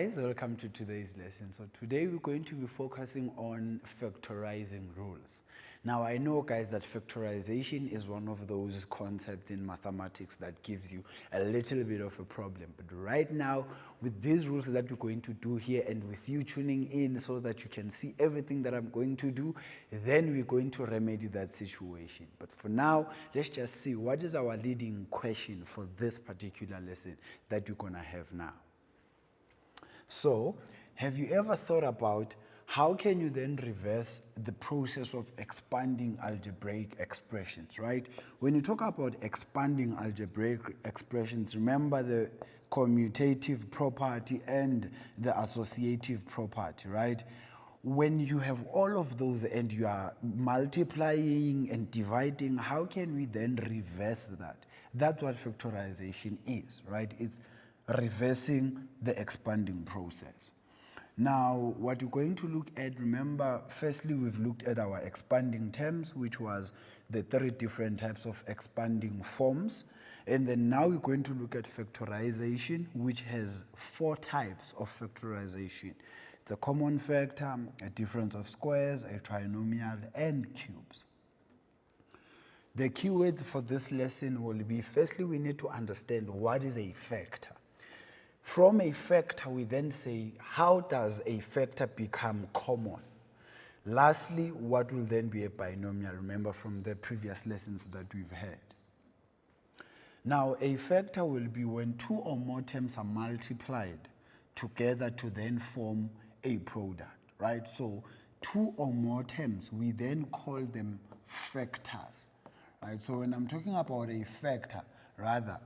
guys, welcome to today's lesson. So today we're going to be focusing on factorizing rules. Now I know guys that factorization is one of those concepts in mathematics that gives you a little bit of a problem. But right now with these rules that we're going to do here and with you tuning in so that you can see everything that I'm going to do, then we're going to remedy that situation. But for now, let's just see what is our leading question for this particular lesson that you're going to have now. So, have you ever thought about how can you then reverse the process of expanding algebraic expressions, right? When you talk about expanding algebraic expressions, remember the commutative property and the associative property, right? When you have all of those and you are multiplying and dividing, how can we then reverse that? That's what factorization is, right? It's reversing the expanding process. Now, what we're going to look at, remember, firstly, we've looked at our expanding terms, which was the 3 different types of expanding forms. And then now we're going to look at factorization, which has 4 types of factorization. It's a common factor, a difference of squares, a trinomial, and cubes. The keywords for this lesson will be, firstly, we need to understand what is a factor. From a factor, we then say, how does a factor become common? Lastly, what will then be a binomial? Remember from the previous lessons that we've had. Now, a factor will be when 2 or more terms are multiplied together to then form a product, right? So 2 or more terms, we then call them factors, right? So when I'm talking about a factor, rather,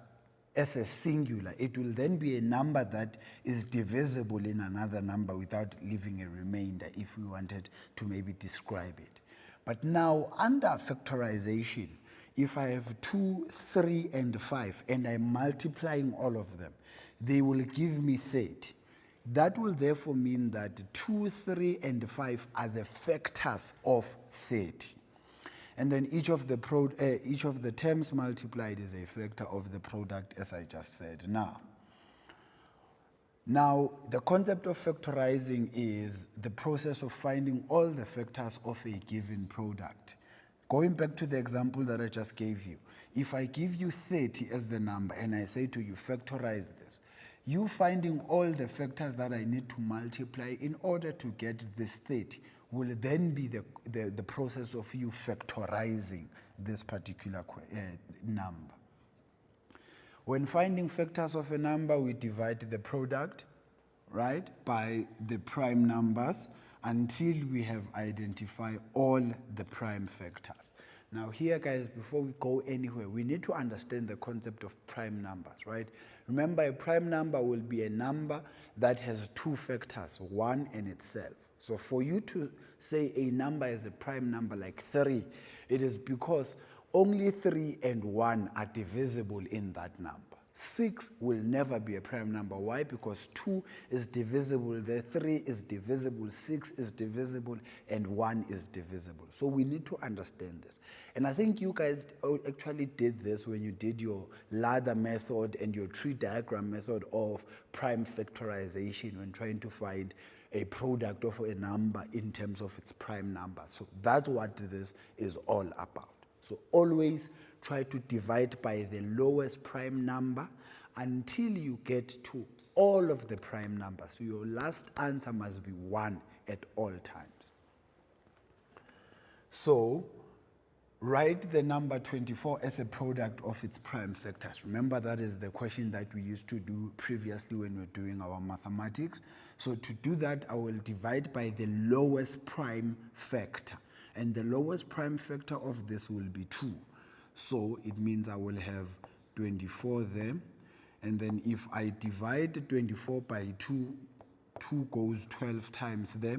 as a singular, it will then be a number that is divisible in another number without leaving a remainder if we wanted to maybe describe it. But now, under factorization, if I have 2, 3, and 5, and I'm multiplying all of them, they will give me 30. That will therefore mean that 2, 3, and 5 are the factors of 30. And then each of the terms multiplied is a factor of the product, as I just said. Now, the concept of factorizing is the process of finding all the factors of a given product. Going back to the example that I just gave you, if I give you 30 as the number and I say to you, factorize this, you finding all the factors that I need to multiply in order to get this 30 will then be the process of you factorizing this particular number. When finding factors of a number, we divide the product, right, by the prime numbers until we have identified all the prime factors. Now here, guys, before we go anywhere, we need to understand the concept of prime numbers, right? Remember, a prime number will be a number that has 2 factors, 1 and itself. So for you to say a number is a prime number like 3, it is because only 3 and 1 are divisible in that number. 6 will never be a prime number. Why? Because 2 is divisible, the 3 is divisible, 6 is divisible, and 1 is divisible. So we need to understand this. And I think you guys actually did this when you did your ladder method and your tree diagram method of prime factorization when trying to find a product of a number in terms of its prime number. So that's what this is all about. So always try to divide by the lowest prime number until you get to all of the prime numbers. So your last answer must be 1 at all times. So write the number 24 as a product of its prime factors. Remember, that is the question that we used to do previously when we were doing our mathematics. So to do that, I will divide by the lowest prime factor. And the lowest prime factor of this will be 2. So it means I will have 24 there. And then if I divide 24 by 2, 2 goes 12 times there.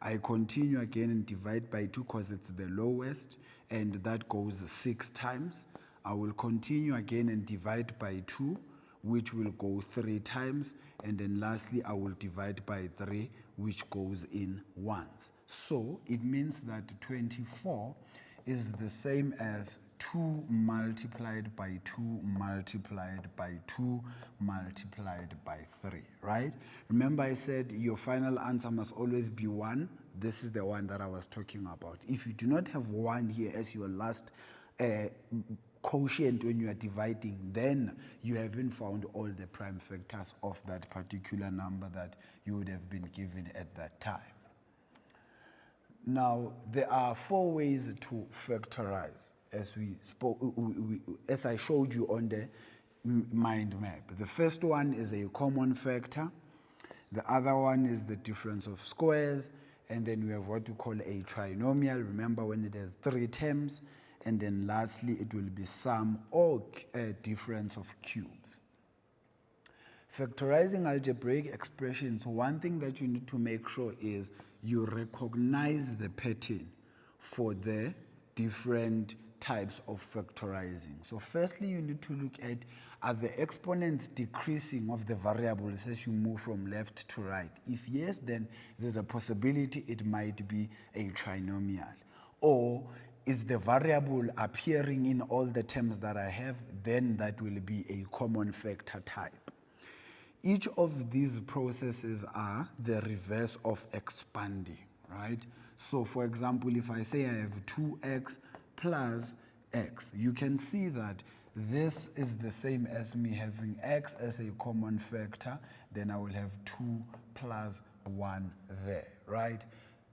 I continue again and divide by 2 because it's the lowest, and that goes 6 times. I will continue again and divide by 2, which will go 3 times, and then lastly I will divide by 3, which goes in once. So it means that 24 is the same as 2 multiplied by 2 multiplied by 2 multiplied by 3, right? Remember I said your final answer must always be 1. This is the one that I was talking about. If you do not have 1 here as your last quotient when you are dividing, then you haven't found all the prime factors of that particular number that you would have been given at that time. Now, there are 4 ways to factorize, as as I showed you on the mind map. The first one is a common factor. The other one is the difference of squares. And then we have what we call a trinomial. Remember when it has 3 terms. And then lastly, it will be sum or difference of cubes. Factorizing algebraic expressions, one thing that you need to make sure is you recognize the pattern for the different types of factorizing. So firstly, you need to look at, are the exponents decreasing of the variables as you move from left to right? If yes, then there's a possibility it might be a trinomial. Or is the variable appearing in all the terms that I have? Then that will be a common factor type. Each of these processes are the reverse of expanding, right? So for example, if I say I have 2x plus x, you can see that this is the same as me having x as a common factor, then I will have 2 plus 1 there, right?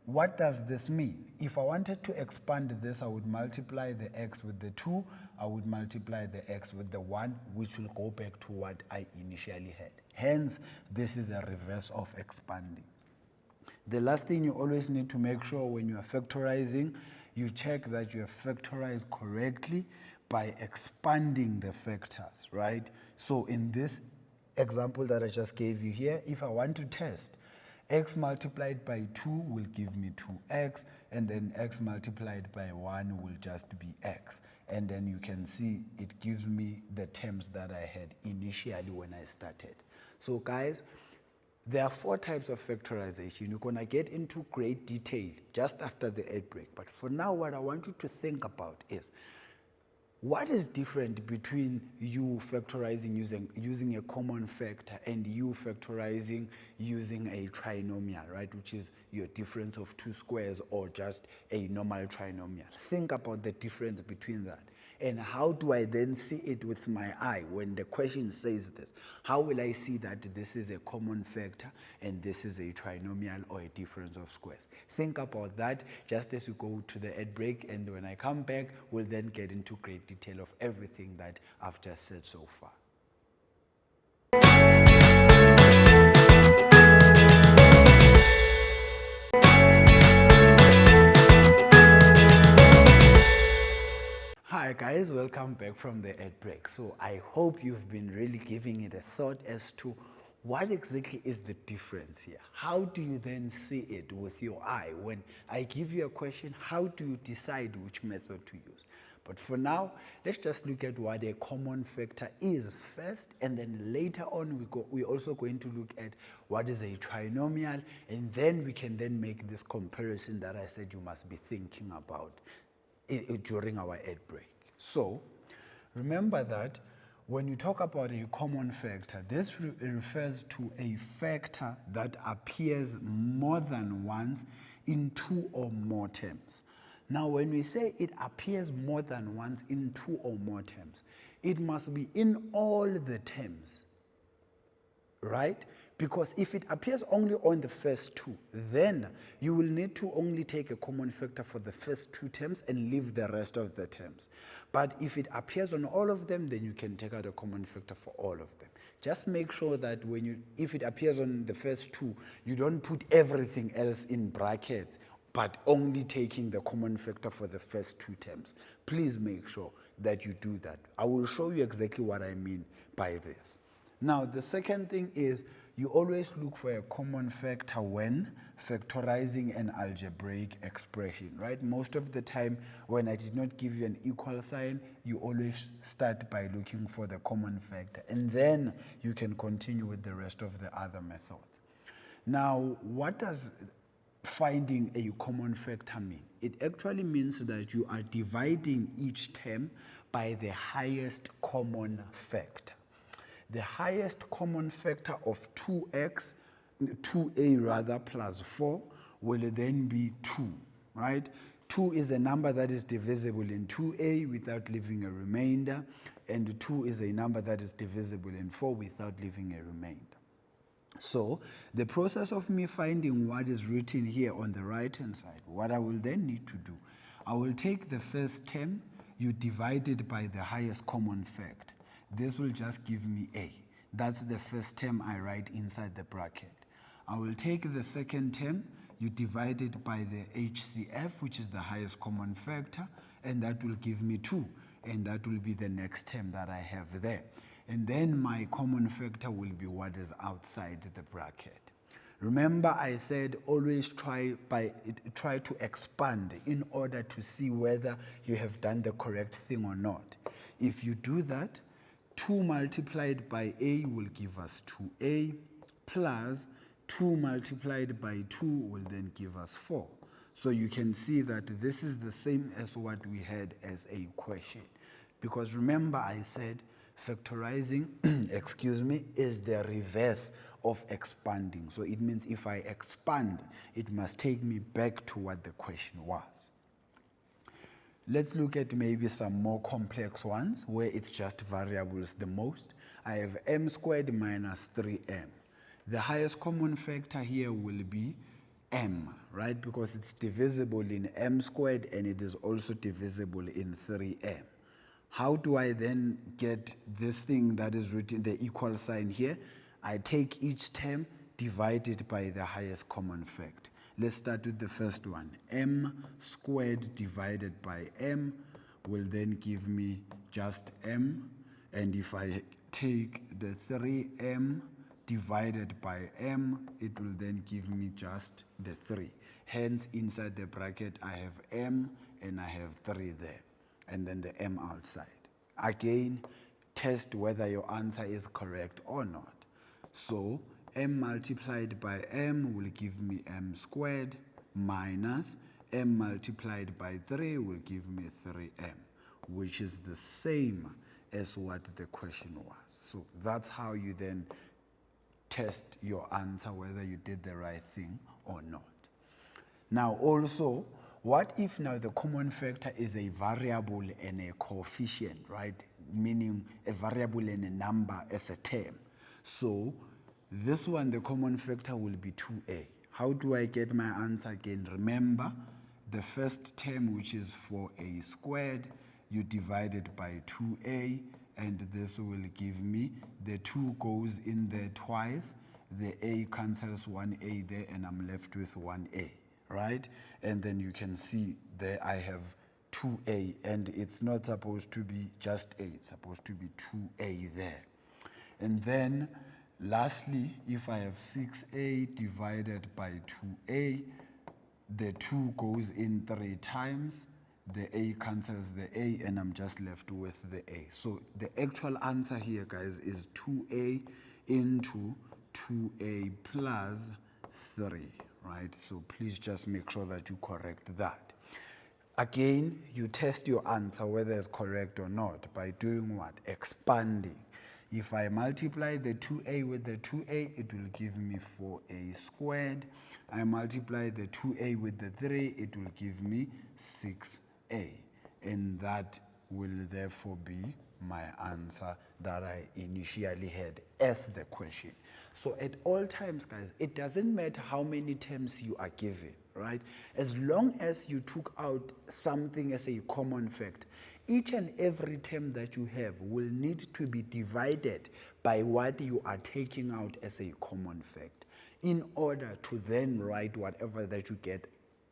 What does this mean? If I wanted to expand this, I would multiply the x with the 2, I would multiply the x with the 1, which will go back to what I initially had. Hence, this is a reverse of expanding. The last thing you always need to make sure when you are factorizing, you check that you have factorized correctly by expanding the factors, right? So in this example that I just gave you here, if I want to test, x multiplied by 2 will give me 2x, and then x multiplied by 1 will just be x. And then you can see it gives me the terms that I had initially when I started. So guys, there are 4 types of factorization. You're going to get into great detail just after the ad break. But for now, what I want you to think about is, what is different between you factorizing using a common factor and you factorizing using a trinomial, right? Which is your difference of 2 squares or just a normal trinomial. Think about the difference between that. And how do I then see it with my eye when the question says this? How will I see that this is a common factor and this is a trinomial or a difference of squares? Think about that just as you go to the ad break, and when I come back, we'll then get into great detail of everything that I've just said so far. Hi guys, welcome back from the ad break. So I hope you've been really giving it a thought as to what exactly is the difference here. How do you then see it with your eye? When I give you a question, how do you decide which method to use? But for now, let's just look at what a common factor is first, and then later on we're also going to look at what is a trinomial, and then we can then make this comparison that I said you must be thinking about during our ad break. So remember that when you talk about a common factor, this refers to a factor that appears more than once in 2 or more terms. Now when we say it appears more than once in 2 or more terms, it must be in all the terms, right? Because if it appears only on the first 2, then you will need to only take a common factor for the first 2 terms and leave the rest of the terms. But if it appears on all of them, then you can take out a common factor for all of them. Just make sure that if it appears on the first 2, you don't put everything else in brackets, but only taking the common factor for the first 2 terms. Please make sure that you do that. I will show you exactly what I mean by this. Now, the second thing is, you always look for a common factor when factorizing an algebraic expression, right? Most of the time, when I did not give you an equal sign, you always start by looking for the common factor, and then you can continue with the rest of the other methods. Now, what does finding a common factor mean? It actually means that you are dividing each term by the highest common factor. The highest common factor of 2a rather, plus 4 will then be 2, right? 2 is a number that is divisible in 2a without leaving a remainder, and 2 is a number that is divisible in 4 without leaving a remainder. So the process of me finding what is written here on the right-hand side, what I will then need to do, I will take the first term, you divide it by the highest common factor. This will just give me a. That's the first term I write inside the bracket. I will take the second term, you divide it by the HCF, which is the highest common factor, and that will give me 2. And that will be the next term that I have there. And then my common factor will be what is outside the bracket. Remember, I said always try to expand in order to see whether you have done the correct thing or not. If you do that, 2 multiplied by a will give us 2a, plus 2 multiplied by 2 will then give us 4. So you can see that this is the same as what we had as a question. Because remember, I said factorizing, is the reverse of expanding. So it means if I expand, it must take me back to what the question was. Let's look at maybe some more complex ones where it's just variables the most. I have m squared minus 3m. The highest common factor here will be m, right? Because it's divisible in m squared and it is also divisible in 3m. How do I then get this thing that is written, the equal sign here? I take each term, divide it by the highest common factor. Let's start with the first one. M squared divided by m will then give me just m. And if I take the 3m divided by m, it will then give me just the 3. Hence, inside the bracket, I have m and I have 3 there. And then the m outside. Again, test whether your answer is correct or not. So m multiplied by m will give me m squared, minus m multiplied by 3 will give me 3m, which is the same as what the question was. So that's how you then test your answer, whether you did the right thing or not. Now also, what if now the common factor is a variable and a coefficient, right? Meaning a variable and a number as a term. So this one, the common factor will be 2a. How do I get my answer again? Remember, the first term, which is 4a squared, you divide it by 2a, and this will give me, the 2 goes in there twice, the a cancels 1a there, and I'm left with 1a. Right? And then you can see there I have 2a, and it's not supposed to be just a, it's supposed to be 2a there. And then lastly, if I have 6a divided by 2a, the 2 goes in 3 times, the a cancels the a, and I'm just left with the a. So the actual answer here, guys, is 2a into 2a plus 3. Right? So please just make sure that you correct that. Again, you test your answer whether it's correct or not by doing what? Expanding. If I multiply the 2a with the 2a, it will give me 4a squared. I multiply the 2a with the 3, it will give me 6a. And that will therefore be my answer that I initially had as the question. So at all times, guys, it doesn't matter how many terms you are given, right? As long as you took out something as a common factor, each and every term that you have will need to be divided by what you are taking out as a common factor in order to then write whatever that you get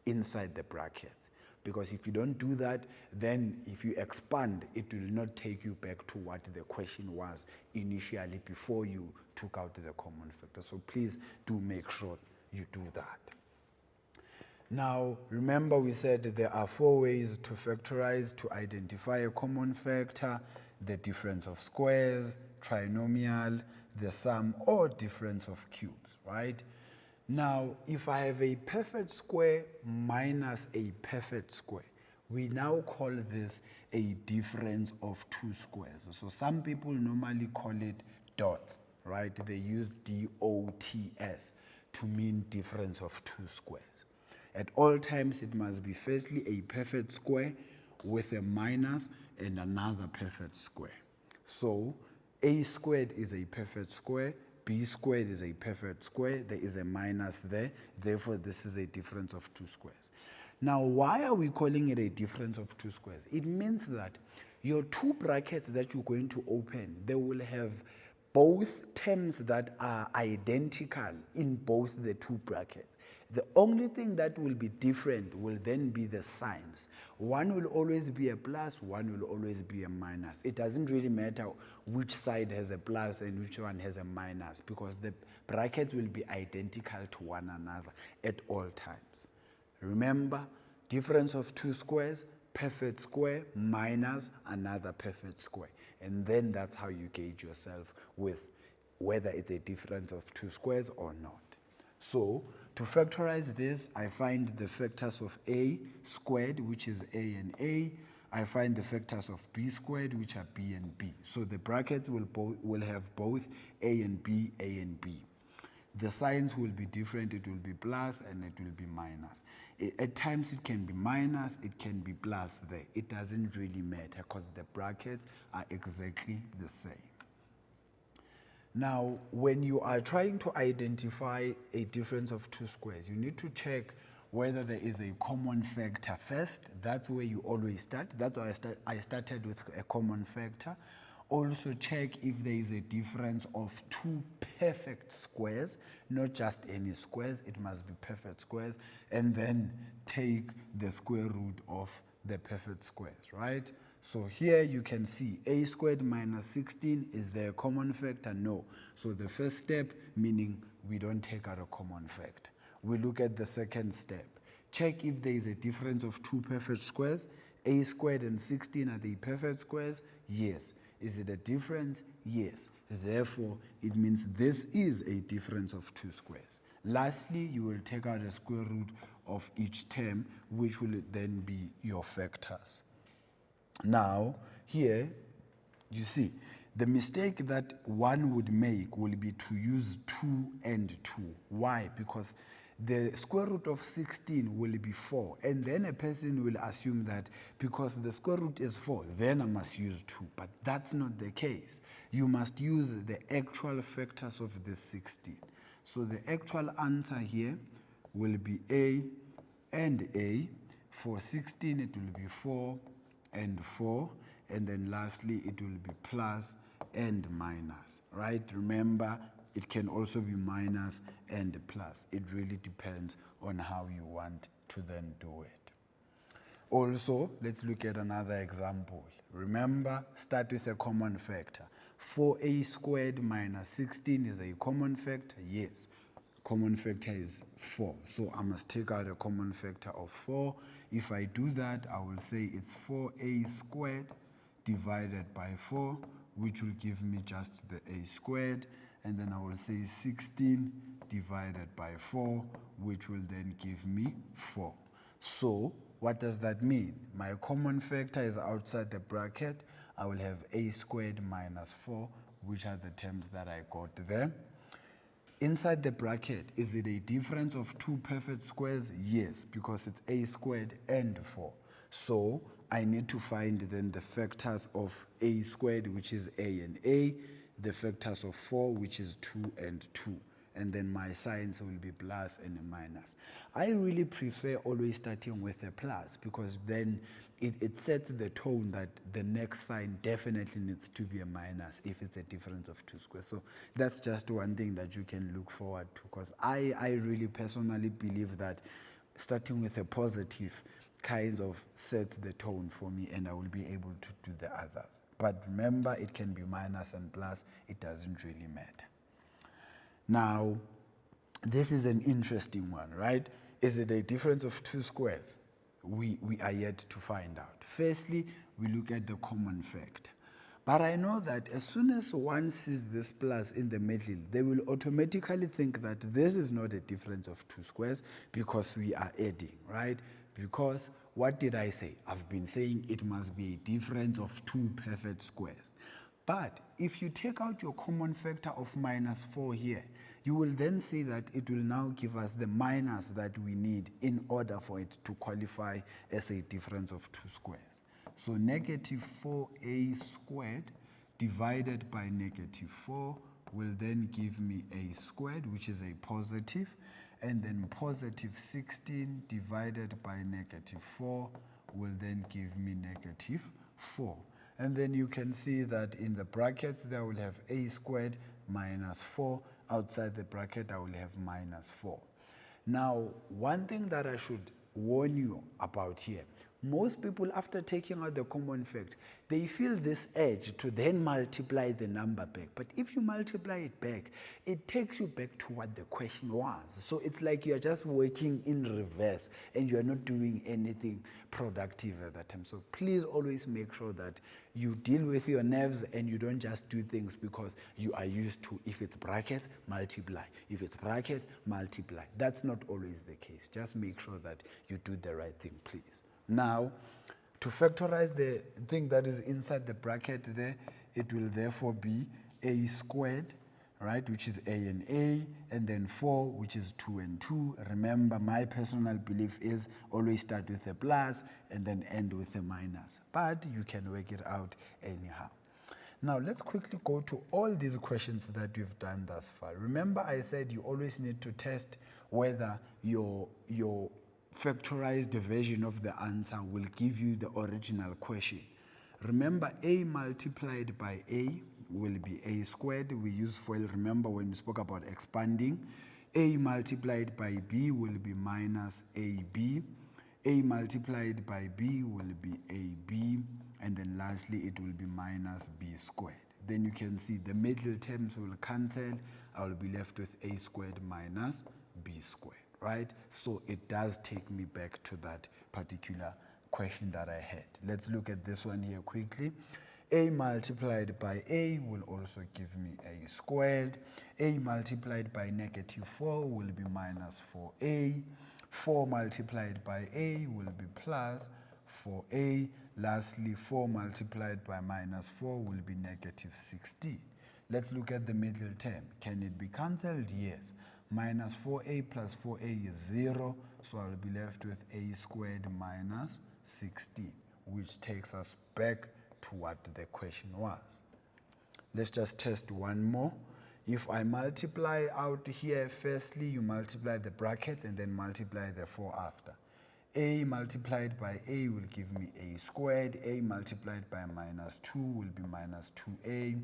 inside the brackets. Because if you don't do that, then if you expand, it will not take you back to what the question was initially before you took out the common factor. So please do make sure you do that. Now, remember we said there are 4 ways to factorize to identify a common factor: the difference of squares, trinomial, the sum, or difference of cubes, right? Now, if I have a perfect square minus a perfect square, we now call this a difference of two squares. So some people normally call it dots, right? They use DOTS to mean difference of two squares. At all times, it must be firstly a perfect square with a minus and another perfect square. So a squared is a perfect square, b squared is a perfect square, there is a minus there, therefore this is a difference of two squares. Now, why are we calling it a difference of two squares? It means that your two brackets that you're going to open, they will have both terms that are identical in both the two brackets. The only thing that will be different will then be the signs. One will always be a plus, one will always be a minus. It doesn't really matter which side has a plus and which one has a minus, because the brackets will be identical to one another at all times. Remember, difference of two squares, perfect square minus another perfect square. And then that's how you gauge yourself with whether it's a difference of two squares or not. So, to factorize this, I find the factors of a squared, which is a and a. I find the factors of b squared, which are b and b. So the brackets will have both a and b, a and b. The signs will be different. It will be plus and it will be minus. At times it can be minus, it can be plus there. It doesn't really matter because the brackets are exactly the same. Now, when you are trying to identify a difference of two squares, you need to check whether there is a common factor first. That's where you always start. That's why I started with a common factor. Also check if there is a difference of two perfect squares, not just any squares, it must be perfect squares, and then take the square root of the perfect squares, right? So here you can see a squared minus 16, is there a common factor? No. So the first step, meaning we don't take out a common factor. We look at the second step. Check if there is a difference of two perfect squares. A squared and 16, are they perfect squares? Yes. Is it a difference? Yes. Therefore, it means this is a difference of two squares. Lastly, you will take out a square root of each term, which will then be your factors. Now, here, you see, the mistake that one would make will be to use 2 and 2. Why? Because the square root of 16 will be 4, and then a person will assume that because the square root is 4, then I must use 2, but that's not the case. You must use the actual factors of the 16. So the actual answer here will be A and A. For 16, it will be 4 and 4, and then lastly, it will be plus and minus, right? Remember, it can also be minus and plus. It really depends on how you want to then do it. Also, let's look at another example. Remember, start with a common factor. 4a squared minus 16 is a common factor? Yes. Common factor is 4. So I must take out a common factor of 4. If I do that, I will say it's 4a squared divided by 4, which will give me just the a squared. And then I will say 16 divided by 4, which will then give me 4. So what does that mean? My common factor is outside the bracket. I will have a squared minus 4, which are the terms that I got there. Inside the bracket, is it a difference of two perfect squares? Yes, because it's a squared and 4. So I need to find then the factors of a squared, which is a and a, the factors of 4, which is 2 and 2. And then my signs will be plus and a minus. I really prefer always starting with a plus, because then it sets the tone that the next sign definitely needs to be a minus if it's a difference of two squares. So that's just one thing that you can look forward to, because I really personally believe that starting with a positive kind of sets the tone for me, and I will be able to do the others. But remember, it can be minus and plus. It doesn't really matter. Now, this is an interesting one, right? Is it a difference of two squares? We are yet to find out. Firstly, we look at the common factor. But I know that as soon as one sees this plus in the middle, they will automatically think that this is not a difference of 2 squares because we are adding, right? Because what did I say? I've been saying it must be a difference of 2 perfect squares. But if you take out your common factor of -4 here, you will then see that it will now give us the minus that we need in order for it to qualify as a difference of 2 squares. So -4a squared divided by -4 will then give me a squared, which is a positive, and then positive 16 divided by -4 will then give me -4. And then you can see that in the brackets there will have a squared minus 4. Outside the bracket I will have -4. Now, one thing that I should warn you about here, most people, after taking out the common fact, they feel this urge to then multiply the number back. But if you multiply it back, it takes you back to what the question was. So it's like you're just working in reverse and you're not doing anything productive at that time. So please always make sure that you deal with your nerves and you don't just do things because you are used to, if it's brackets, multiply. If it's brackets, multiply. That's not always the case. Just make sure that you do the right thing, please. Now, to factorize the thing that is inside the bracket there, it will therefore be a squared, right, which is a, and then 4, which is 2 and 2. Remember, my personal belief is always start with a plus and then end with a minus. But you can work it out anyhow. Now, let's quickly go to all these questions that we've done thus far. Remember, I said you always need to test whether your factorized version of the answer will give you the original question. Remember, a multiplied by a will be a squared. We use FOIL, remember when we spoke about expanding. A multiplied by b will be minus ab. A multiplied by b will be ab. And then lastly, it will be minus b squared. Then you can see the middle terms will cancel. I will be left with a squared minus b squared. Right? So it does take me back to that particular question that I had. Let's look at this one here quickly. A multiplied by a will also give me a squared. A multiplied by -4 will be minus 4a. 4 multiplied by a will be plus 4a. Lastly, 4 multiplied by -4 will be -16. Let's look at the middle term. Can it be cancelled? Yes. Minus 4a plus 4a is 0, so I will be left with a squared minus 16, which takes us back to what the question was. Let's just test one more. If I multiply out here, firstly you multiply the brackets and then multiply the 4 after. A multiplied by a will give me a squared. A multiplied by -2 will be minus 2a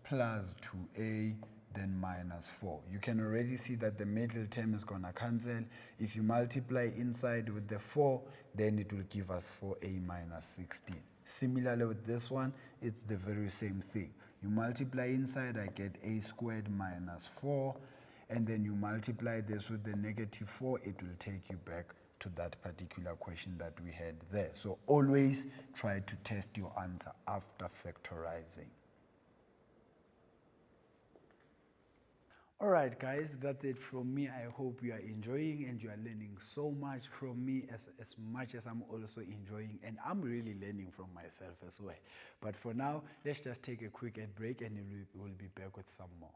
plus 2a, then minus 4. You can already see that the middle term is going to cancel. If you multiply inside with the 4, then it will give us 4a minus 16. Similarly with this one, it's the very same thing. You multiply inside, I get a squared minus 4, and then you multiply this with the -4, it will take you back to that particular question that we had there. So always try to test your answer after factorizing. All right, guys, that's it from me. I hope you are enjoying and you are learning so much from me as much as I'm also enjoying, and I'm really learning from myself as well. But for now, let's just take a quick ad break and we'll be back with some more.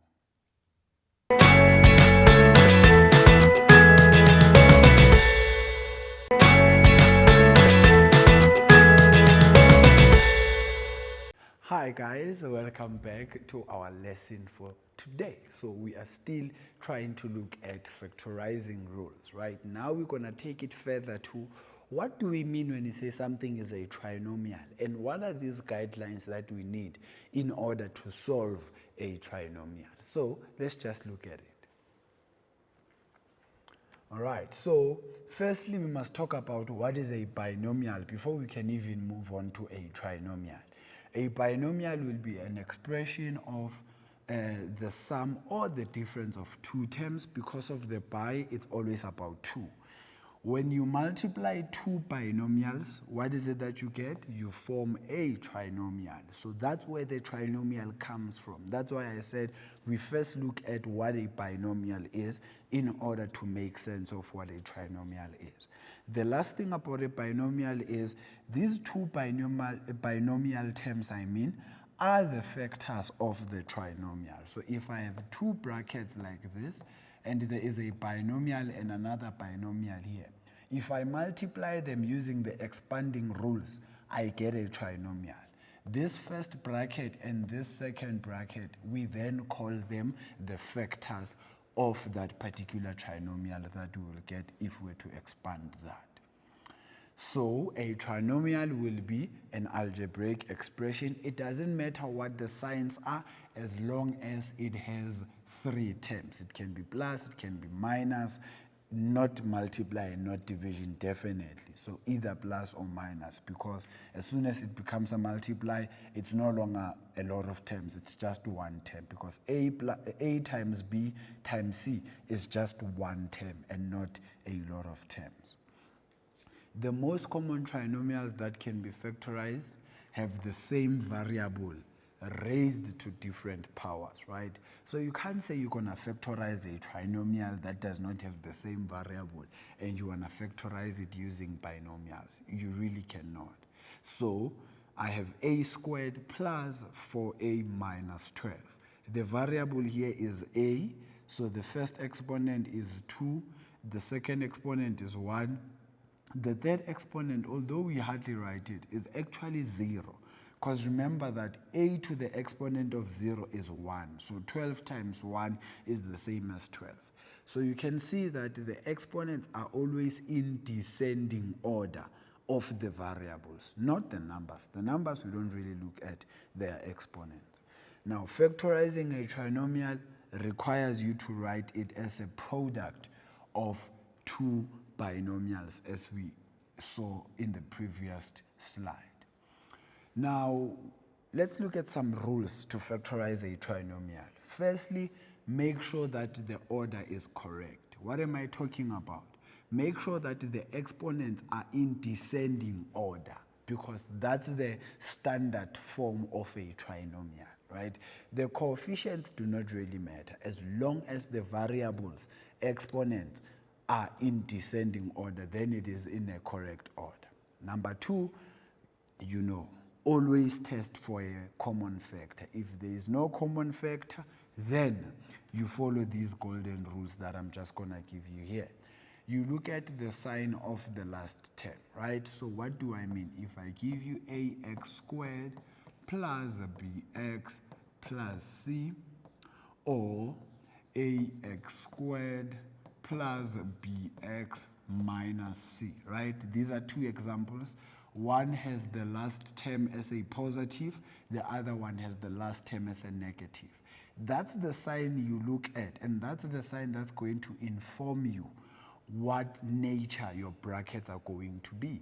Hi guys, welcome back to our lesson for today. So we are still trying to look at factorizing rules. Right now we're going to take it further to what do we mean when we say something is a trinomial, and what are these guidelines that we need in order to solve a trinomial. So let's just look at it. All right, so firstly we must talk about what is a binomial before we can even move on to a trinomial. A binomial will be an expression of the sum or the difference of two terms. Because of the bi, it's always about 2. When you multiply two binomials, what is it that you get? You form a trinomial. So that's where the trinomial comes from. That's why I said we first look at what a binomial is in order to make sense of what a trinomial is. The last thing about a binomial is these two binomial terms, are the factors of the trinomial. So if I have two brackets like this, and there is a binomial and another binomial here, if I multiply them using the expanding rules, I get a trinomial. This first bracket and this second bracket, we then call them the factors of that particular trinomial that we will get if we were to expand that. So a trinomial will be an algebraic expression. It doesn't matter what the signs are as long as it has three terms. It can be plus, it can be minus, not multiply and not division, definitely. So either plus or minus, because as soon as it becomes a multiply, it's no longer a lot of terms, it's just one term, because A times B times C is just one term and not a lot of terms. The most common trinomials that can be factorized have the same variable raised to different powers, right? So you can't say you're going to factorize a trinomial that does not have the same variable and you want to factorize it using binomials. You really cannot. So I have a squared plus 4a minus 12. The variable here is a, so the first exponent is 2, the second exponent is 1, the third exponent, although we hardly write it, is actually 0. Because remember that a to the exponent of 0 is 1. So 12 times 1 is the same as 12. So you can see that the exponents are always in descending order of the variables, not the numbers. The numbers, we don't really look at their exponents. Now, factorizing a trinomial requires you to write it as a product of two binomials, as we saw in the previous slide. Now, let's look at some rules to factorize a trinomial. Firstly, make sure that the order is correct. What am I talking about? Make sure that the exponents are in descending order, because that's the standard form of a trinomial, right? The coefficients do not really matter as long as the variables, exponents, are in descending order, then it is in a correct order. Number two, always test for a common factor. If there is no common factor, then you follow these golden rules that I'm just going to give you here. You look at the sign of the last term, right? So what do I mean? If I give you ax squared plus bx plus c, or ax squared plus bx minus c, right? These are two examples. One has the last term as a positive, the other one has the last term as a negative. That's the sign you look at, and that's the sign that's going to inform you what nature your brackets are going to be.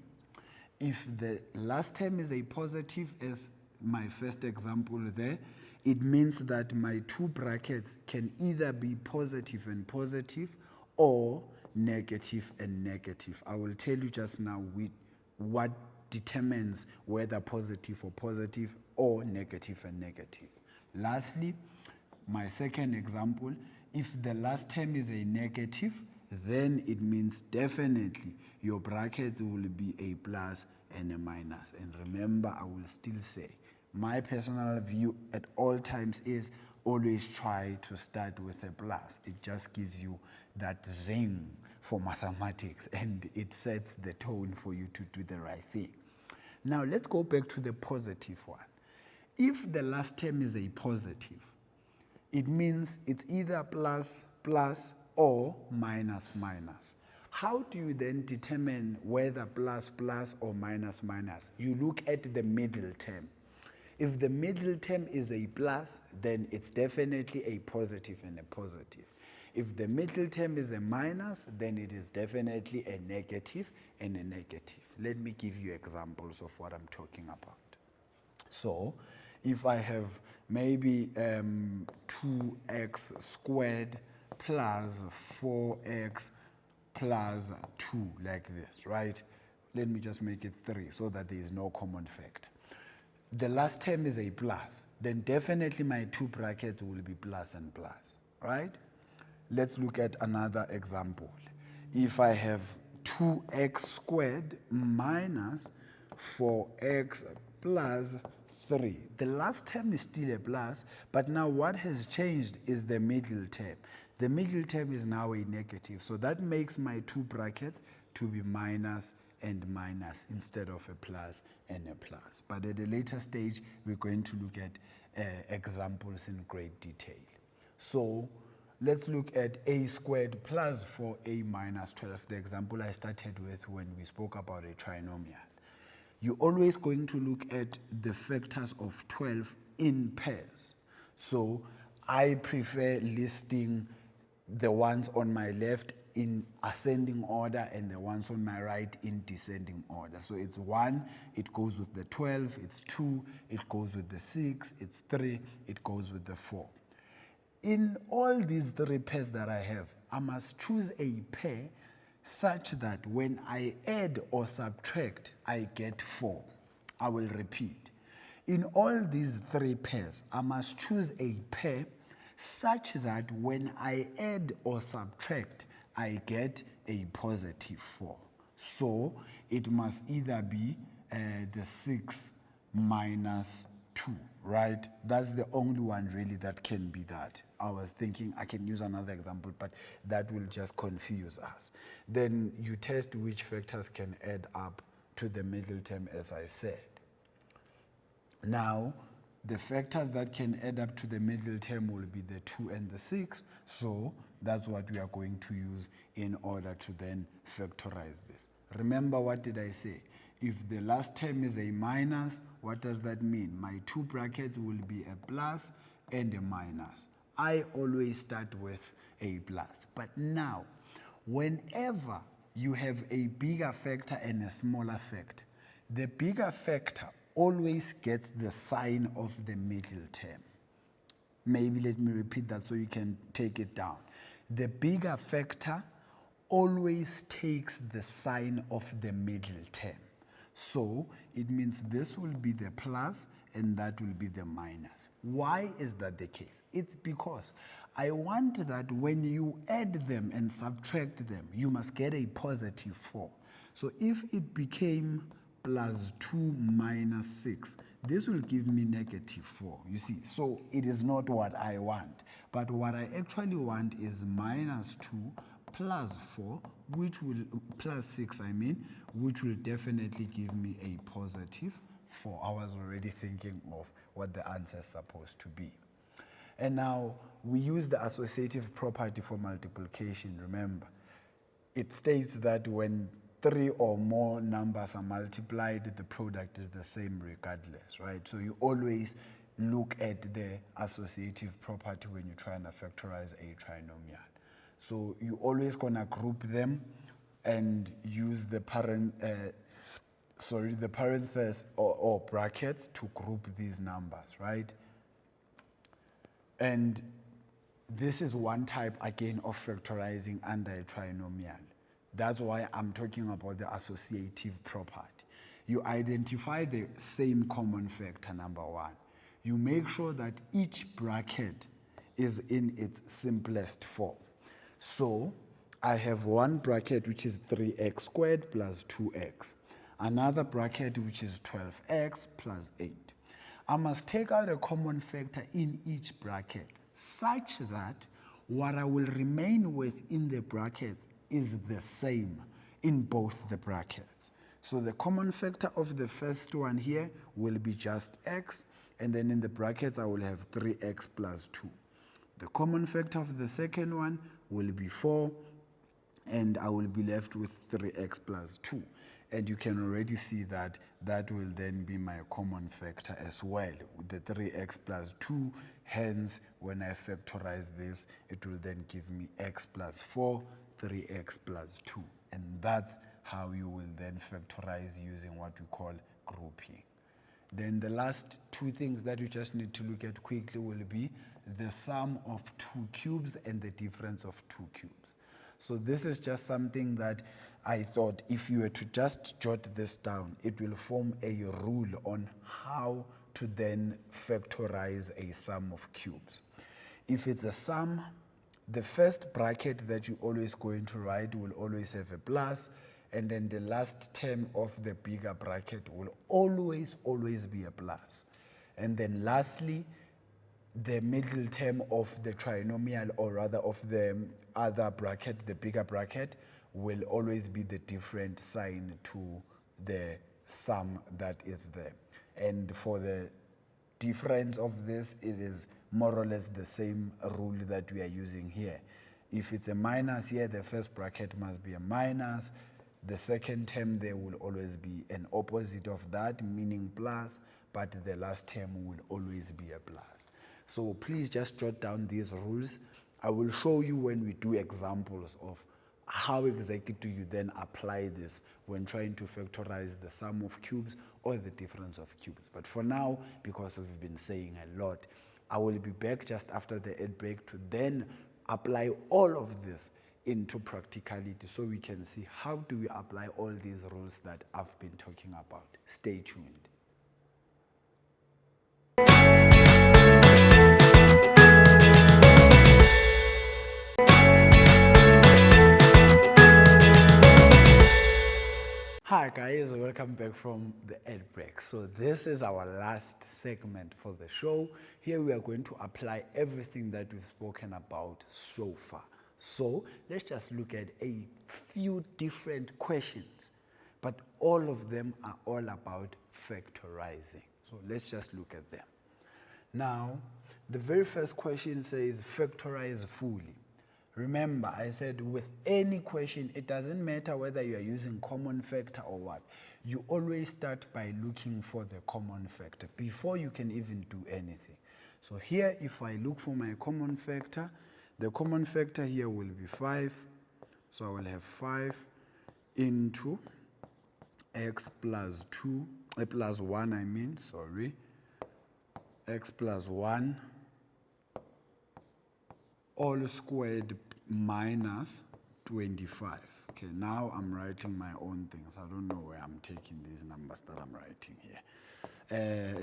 If the last term is a positive, as my first example there, it means that my two brackets can either be positive and positive or negative and negative. I will tell you just now what determines whether positive or negative and negative. Lastly, my second example, if the last term is a negative, then it means definitely your brackets will be a plus and a minus. And remember, I will still say, my personal view at all times is always try to start with a plus. It just gives you that zing for mathematics, and it sets the tone for you to do the right thing. Now let's go back to the positive one. If the last term is a positive, it means it's either plus, plus, or minus, minus. How do you then determine whether plus, plus, or minus, minus? You look at the middle term. If the middle term is a plus, then it's definitely a positive and a positive. If the middle term is a minus, then it is definitely a negative and a negative. Let me give you examples of what I'm talking about. So, if I have maybe 2x squared plus 4x plus 2 like this, right? Let me just make it 3 so that there is no common factor. The last term is a plus, then definitely my 2 brackets will be plus and plus, right? Let's look at another example. If I have 2x squared minus 4x plus 3. The last term is still a plus, but now what has changed is the middle term. The middle term is now a negative, so that makes my 2 brackets to be minus and minus instead of a plus and a plus. But at a later stage, we're going to look at examples in great detail. So let's look at a squared plus 4a minus 12, the example I started with when we spoke about a trinomial. You're always going to look at the factors of 12 in pairs. So I prefer listing the ones on my left in ascending order and the ones on my right in descending order. So it's 1, it goes with the 12, it's 2, it goes with the 6, it's 3, it goes with the 4. In all these 3 pairs that I have, I must choose a pair such that when I add or subtract, I get 4. I will repeat. In all these 3 pairs, I must choose a pair such that when I add or subtract, I get a positive 4. So it must either be the 6 minus 2, right? That's the only one really that can be that. I was thinking I can use another example, but that will just confuse us. Then you test which factors can add up to the middle term, as I said. Now, the factors that can add up to the middle term will be the 2 and the 6, so that's what we are going to use in order to then factorize this. Remember, what did I say? If the last term is a minus, what does that mean? My 2 brackets will be a plus and a minus. I always start with a plus. But now, whenever you have a bigger factor and a smaller factor, the bigger factor always gets the sign of the middle term. Maybe let me repeat that so you can take it down. The bigger factor always takes the sign of the middle term. So it means this will be the plus and that will be the minus. Why is that the case? It's because I want that when you add them and subtract them, you must get a positive 4. So if it became plus 2 minus 6, this will give me negative 4, you see. So it is not what I want. But what I actually want is minus 2 plus 4, which will, plus 6, which will definitely give me a positive 4. I was already thinking of what the answer is supposed to be. And now we use the associative property for multiplication, remember. It states that when 3 or more numbers are multiplied, the product is the same regardless, right? So you always look at the associative property when you're trying to factorize a trinomial. So you're always gonna group them and use the parentheses or brackets to group these numbers, right? And this is one type, again, of factorizing under a trinomial. That's why I'm talking about the associative property. You identify the same common factor, number 1. You make sure that each bracket is in its simplest form. So I have one bracket which is 3x squared plus 2x. Another bracket which is 12x plus 8. I must take out a common factor in each bracket such that what I will remain with in the bracket is the same in both the brackets. So the common factor of the first one here will be just x, and then in the brackets I will have 3x plus 2. The common factor of the second one will be 4, and I will be left with 3x plus 2. And you can already see that that will then be my common factor as well, with the 3x plus 2. Hence, when I factorize this, it will then give me x plus 4, 3x plus 2. And that's how you will then factorize using what we call grouping. Then the last 2 things that you just need to look at quickly will be the sum of 2 cubes and the difference of 2 cubes. So this is just something that I thought if you were to just jot this down, it will form a rule on how to then factorize a sum of cubes. If it's a sum, the first bracket that you're always going to write will always have a plus, and then the last term of the bigger bracket will always be a plus. And then lastly, the middle term of the trinomial, or rather of the other bracket, the bigger bracket, will always be the different sign to the sum that is there. And for the difference of this, it is more or less the same rule that we are using here. If it's a minus here, the first bracket must be a minus. The second term there will always be an opposite of that, meaning plus, but the last term will always be a plus. So please just jot down these rules. I will show you when we do examples of how exactly do you then apply this when trying to factorize the sum of cubes or the difference of cubes. But for now, because we've been saying a lot, I will be back just after the ad break to then apply all of this into practicality so we can see how do we apply all these rules that I've been talking about. Stay tuned. Hi guys, welcome back from the ad break. So this is our last segment for the show. Here we are going to apply everything that we've spoken about so far. So let's just look at a few different questions, but all of them are all about factorizing. So let's just look at them. Now, the very first question says factorize fully. Remember, I said with any question, it doesn't matter whether you are using common factor or what. You always start by looking for the common factor before you can even do anything. So here, if I look for my common factor, the common factor here will be 5. So I will have 5 into x plus 1, x plus 1 all squared minus 25. Okay, now I'm writing my own things. I don't know where I'm taking these numbers that I'm writing here.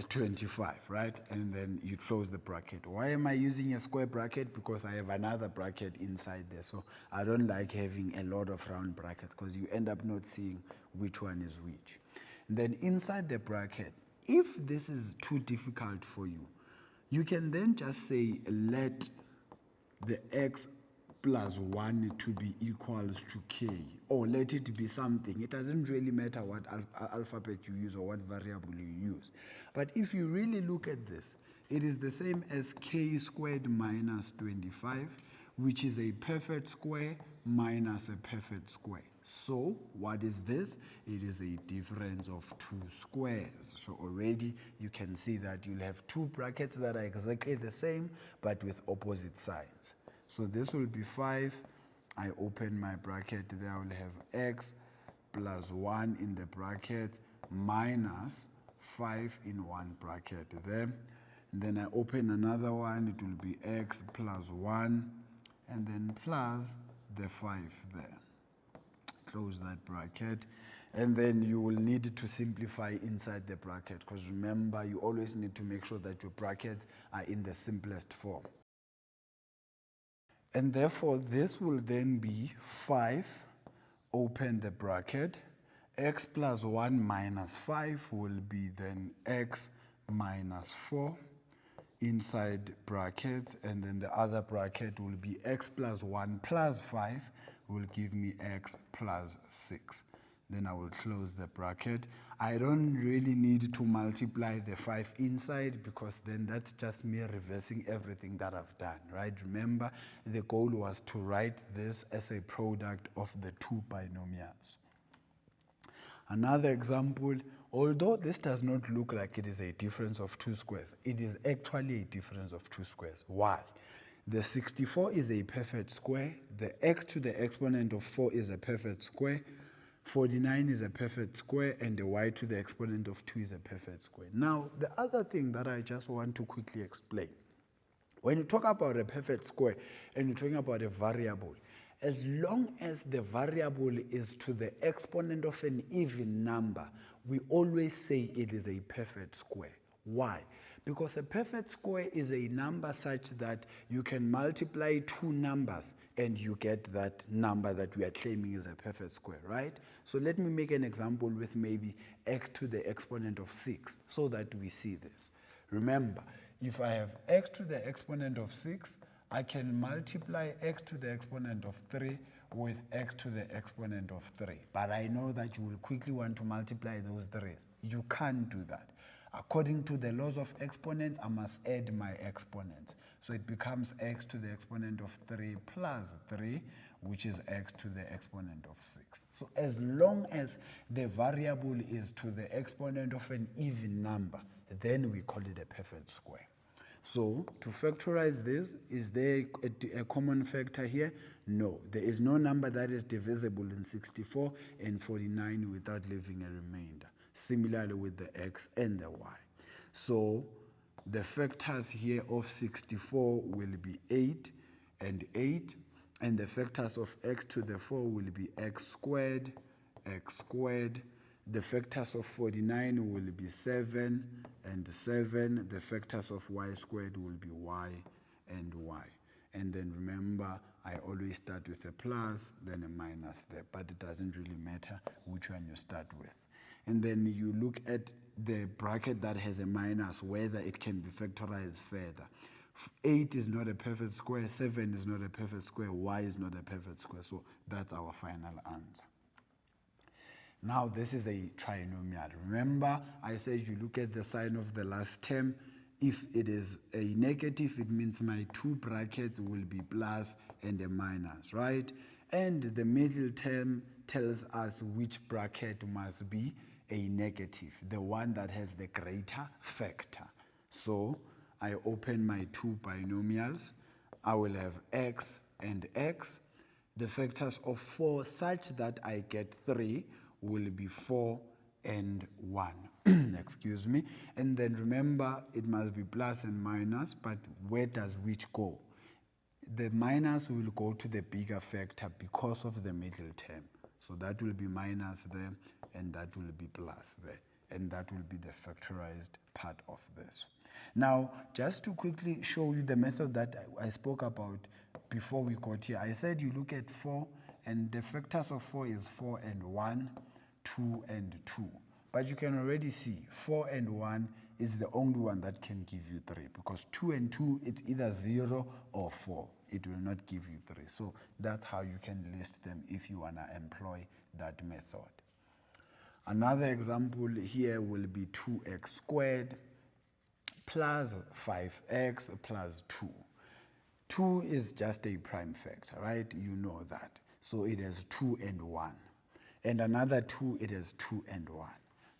25, right? And then you close the bracket. Why am I using a square bracket? Because I have another bracket inside there. So I don't like having a lot of round brackets because you end up not seeing which one is which. And then inside the bracket, if this is too difficult for you, you can then just say let the x plus 1 to be equals to k, or let it be something. It doesn't really matter what alphabet you use or what variable you use. But if you really look at this, it is the same as k squared minus 25, which is a perfect square minus a perfect square. So what is this? It is a difference of 2 squares. So already you can see that you'll have 2 brackets that are exactly the same, but with opposite signs. So this will be 5. I open my bracket there. I will have x plus 1 in the bracket minus 5 in one bracket there. And then I open another one. It will be x plus 1 and then plus the 5 there. Close that bracket. And then you will need to simplify inside the bracket because remember, you always need to make sure that your brackets are in the simplest form. And therefore, this will then be 5, open the bracket, x plus 1 minus 5 will be then x minus 4 inside brackets, and then the other bracket will be x plus 1 plus 5 will give me x plus 6. Then I will close the bracket. I don't really need to multiply the 5 inside because then that's just me reversing everything that I've done, right? Remember, the goal was to write this as a product of the 2 binomials. Another example, although this does not look like it is a difference of 2 squares, it is actually a difference of 2 squares. Why? The 64 is a perfect square. The x to the exponent of 4 is a perfect square. 49 is a perfect square, and the y to the exponent of 2 is a perfect square. Now, the other thing that I just want to quickly explain, when you talk about a perfect square and you're talking about a variable as long as the variable is to the exponent of an even number, we always say it is a perfect square. Why? Because a perfect square is a number such that you can multiply two numbers and you get that number that we are claiming is a perfect square, right? So let me make an example with maybe x to the exponent of 6 so that we see this. Remember, if I have x to the exponent of 6, I can multiply x to the exponent of 3 with x to the exponent of 3. But I know that you will quickly want to multiply those 3's. You can't do that. According to the laws of exponents, I must add my exponents. So it becomes x to the exponent of 3 plus 3, which is x to the exponent of 6. So as long as the variable is to the exponent of an even number, then we call it a perfect square. So to factorize this, is there a common factor here? No, there is no number that is divisible in 64 and 49 without leaving a remainder. Similarly with the x and the y. So the factors here of 64 will be 8 and 8, and the factors of x to the 4 will be x squared. The factors of 49 will be 7 and 7. The factors of y squared will be y and y. And then remember, I always start with a plus, then a minus there, but it doesn't really matter which one you start with. And then you look at the bracket that has a minus, whether it can be factorized further. 8 is not a perfect square, 7 is not a perfect square, y is not a perfect square. So that's our final answer. Now this is a trinomial. Remember, I said you look at the sign of the last term. If it is a negative, it means my two brackets will be plus and a minus, right? And the middle term tells us which bracket must be a negative, the one that has the greater factor. So I open my two binomials. I will have x and x. The factors of 4 such that I get 3 will be 4 and 1. Excuse me. And then remember, it must be plus and minus, but where does which go? The minus will go to the bigger factor because of the middle term. So that will be minus there, and that will be plus there. And that will be the factorized part of this. Now, just to quickly show you the method that I spoke about before we got here, I said you look at 4, and the factors of 4 is 4 and 1, 2 and 2. But you can already see 4 and 1 is the only one that can give you 3, because 2 and 2, it's either 0 or 4. It will not give you 3. So that's how you can list them if you want to employ that method. Another example here will be 2x squared plus 5x plus 2. 2 is just a prime factor, right? You know that. So it has 2 and 1. And another 2, it has 2 and 1.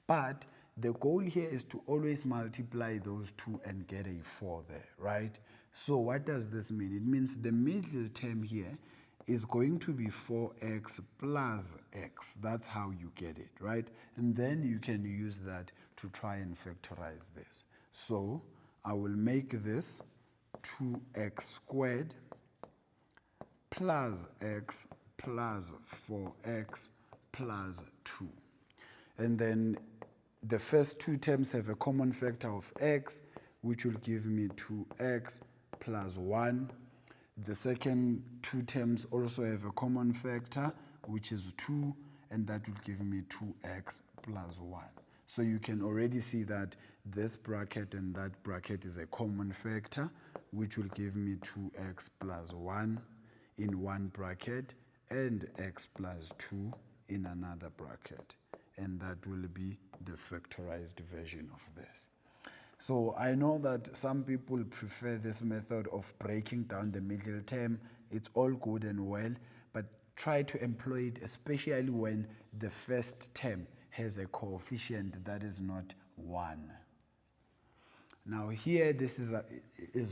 But the goal here is to always multiply those 2 and get a 4 there, right? So what does this mean? It means the middle term here is going to be 4x plus x. That's how you get it, right? And then you can use that to try and factorize this. So I will make this 2x squared plus x plus 4x plus 2. And then the first two terms have a common factor of x, which will give me 2x plus 1. The second two terms also have a common factor, which is 2, and that will give me 2x plus 1. So you can already see that this bracket and that bracket is a common factor, which will give me 2x plus 1 in one bracket and x plus 2 in another bracket. And that will be the factorized version of this. So I know that some people prefer this method of breaking down the middle term. It's all good and well, but try to employ it, especially when the first term has a coefficient that is not 1. Now here, this is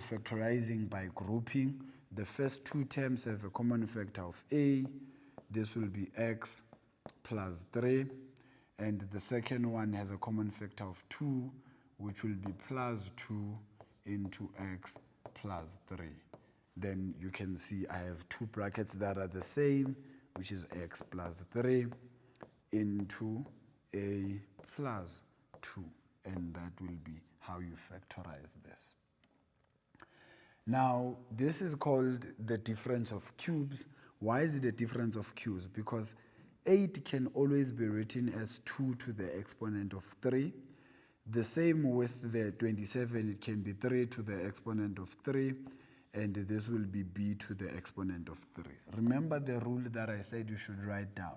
factorizing by grouping. The first two terms have a common factor of a. This will be x plus 3. And the second one has a common factor of 2, which will be plus 2 into x plus 3. then you can see I have two brackets that are the same, which is x plus 3 into a plus 2, and that will be how you factorize this. Now, this is called the difference of cubes. Why is it a difference of cubes? Because 8 can always be written as 2 to the exponent of 3. The same with the 27, it can be 3 to the exponent of 3, and this will be b to the exponent of 3. Remember the rule that I said you should write down.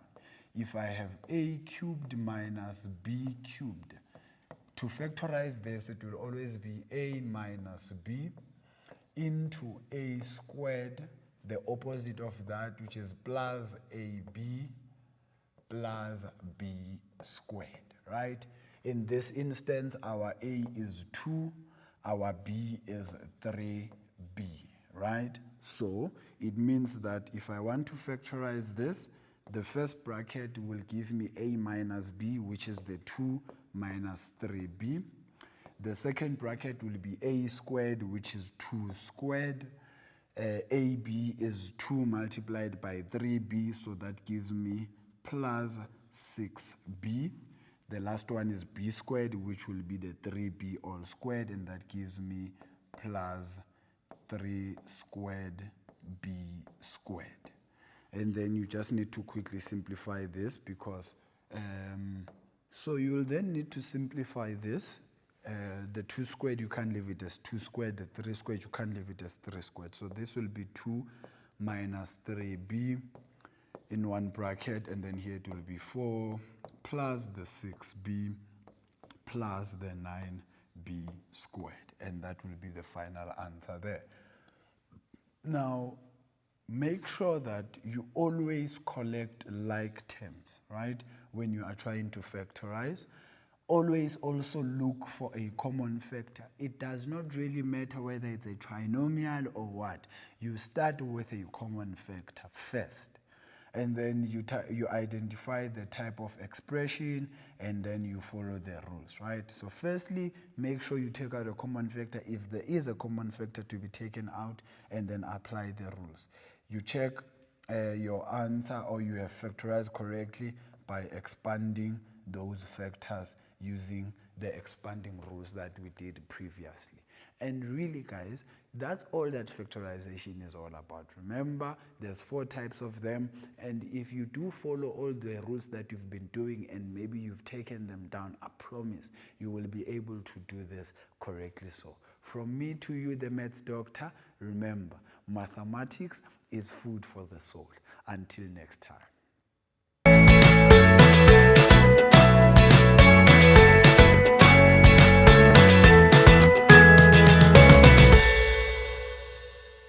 If I have a cubed minus b cubed, to factorize this, it will always be a minus b into a squared, the opposite of that, which is plus ab plus b squared, right? In this instance, our a is 2, our b is 3b, right? So it means that if I want to factorize this, the first bracket will give me a minus b, which is the 2 minus 3b. The second bracket will be a squared, which is 2 squared. ab is 2 multiplied by 3b, so that gives me plus 6b. The last one is b squared, which will be the 3b all squared, and that gives me plus 3 squared b squared. And then you just need to quickly simplify this because, so you will then need to simplify this. The 2 squared, you can't leave it as 2 squared. The 3 squared, you can't leave it as 3 squared. So this will be 2 minus 3b in one bracket, and then here it will be 4 plus the 6b plus the 9b squared. And that will be the final answer there. Now, make sure that you always collect like terms, right? When you are trying to factorize. Always also look for a common factor. It does not really matter whether it's a trinomial or what. You start with a common factor first, and then you identify the type of expression, and then you follow the rules, right? So firstly, make sure you take out a common factor if there is a common factor to be taken out, and then apply the rules. You check your answer, or you have factorized correctly by expanding those factors using the expanding rules that we did previously. And really, guys, that's all that factorization is all about. Remember, there's 4 types of them, and if you do follow all the rules that you've been doing and maybe you've taken them down, I promise you will be able to do this correctly. So from me to you, the maths doctor, remember, mathematics is food for the soul. Until next time.